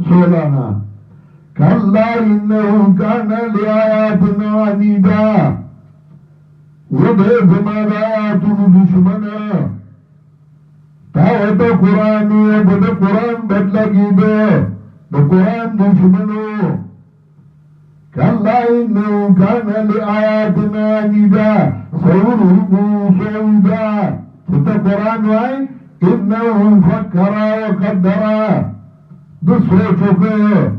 سولانا كلا إنه كان لآياتنا عنيدا وده زمان آياتنا دشمنا تاوتا قرآن وده قرآن بدلا جيده ده قرآن دشمنو كلا إنه كان لآياتنا عنيدا سيرهبه صعودا ستة قرآن واي إنه فكر وقدر بسوچوكه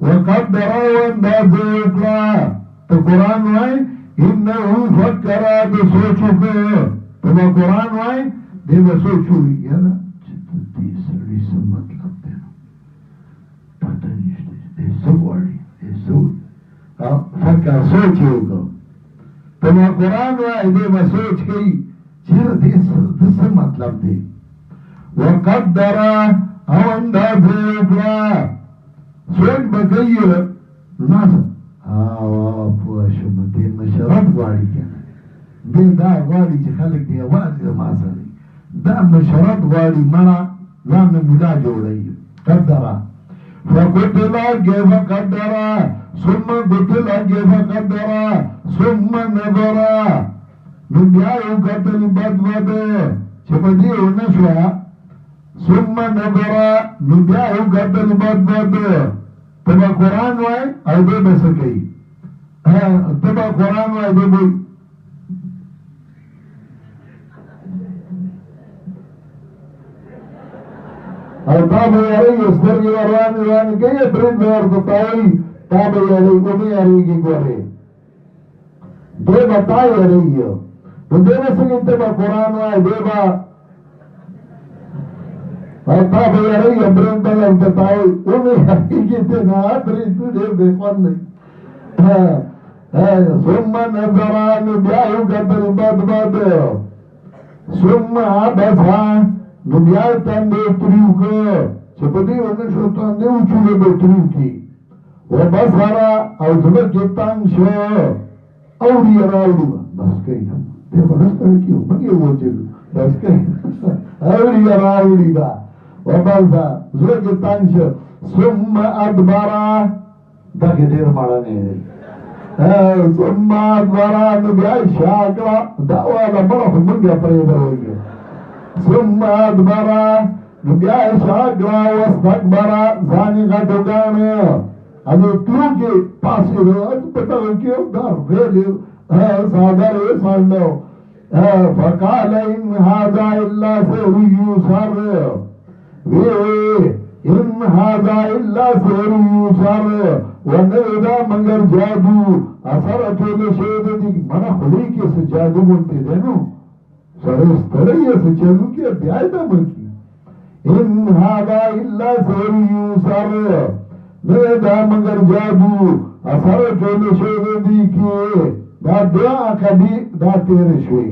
وقدر واندازه القرآن واي إنه فكر بسوچوكه تبا قرآن واي دے بسوچوی یانا دے سرڑی سا مطلب دینا پتہ نیشتے دے سواری دے سوچ فکر سوچے ہوگا تبا قرآن واي دے بسوچ کئی چیر دے سا مطلب دے وقدر او اندازه وکړه سوچ بکیه ناسا پوشم دې مشرت غواړي کنه دې دا غواړي چې خلک دې یوازې ما سره دا مشرت غواړي مړه ځان نه مولا جوړوي قدر فقتل كيف قدر ثم قتل كيف قدر ثم نظر نو بیا یو قتل بد چې په دې ونه شوه ثم نظر نبيعه قبل بد تبا قرآن واي او دي بسكي تبا قرآن واي دي بي او تابا ياري استرگي وراني كي برد ورطاوي تابا ياري قمي ياري كي قوري دي بطاي ياري دي بسكي تبا قرآن واي دي با تابا ياري برد ورطاوي قمي ياري كي تنا برد ورطاوي ثم نظر نبيعه قبل بد ثم عبسا نبيعه تنده تريوكه چپدی ونه شو تنده وچوله به تريوكي وبصر او زمك تنشو اوڑی راوڑی بس کئی نم دیکھو رستر کیوں مگی وچلو بس کئی اوڑی راوڑی با وبصر زمك تنشو ثم ادبرا داکی دیر مارنے ثم ادبرا نبيعه شاکرا دعوالا مرح منگا پریده ہوگی ثم ادبر نبيعه شاکرا واستكبر ځان غټوګانه انو تلوکي پاسې ورو پټو کې دار ویلو صادر وساندو فقال ان هذا الا سحر يوسر ان هذا الا سحر يوسر وندا مگر جادو اثر ټول شه دې منا خوري کې څه جادو ګونته ده نو سره ستړی څه چلو کې بیا دا مکی ان هذا الا سحر يوسر ندا مگر جادو اثر ټول شه دې کې دا دعا کدي دا تیر شوي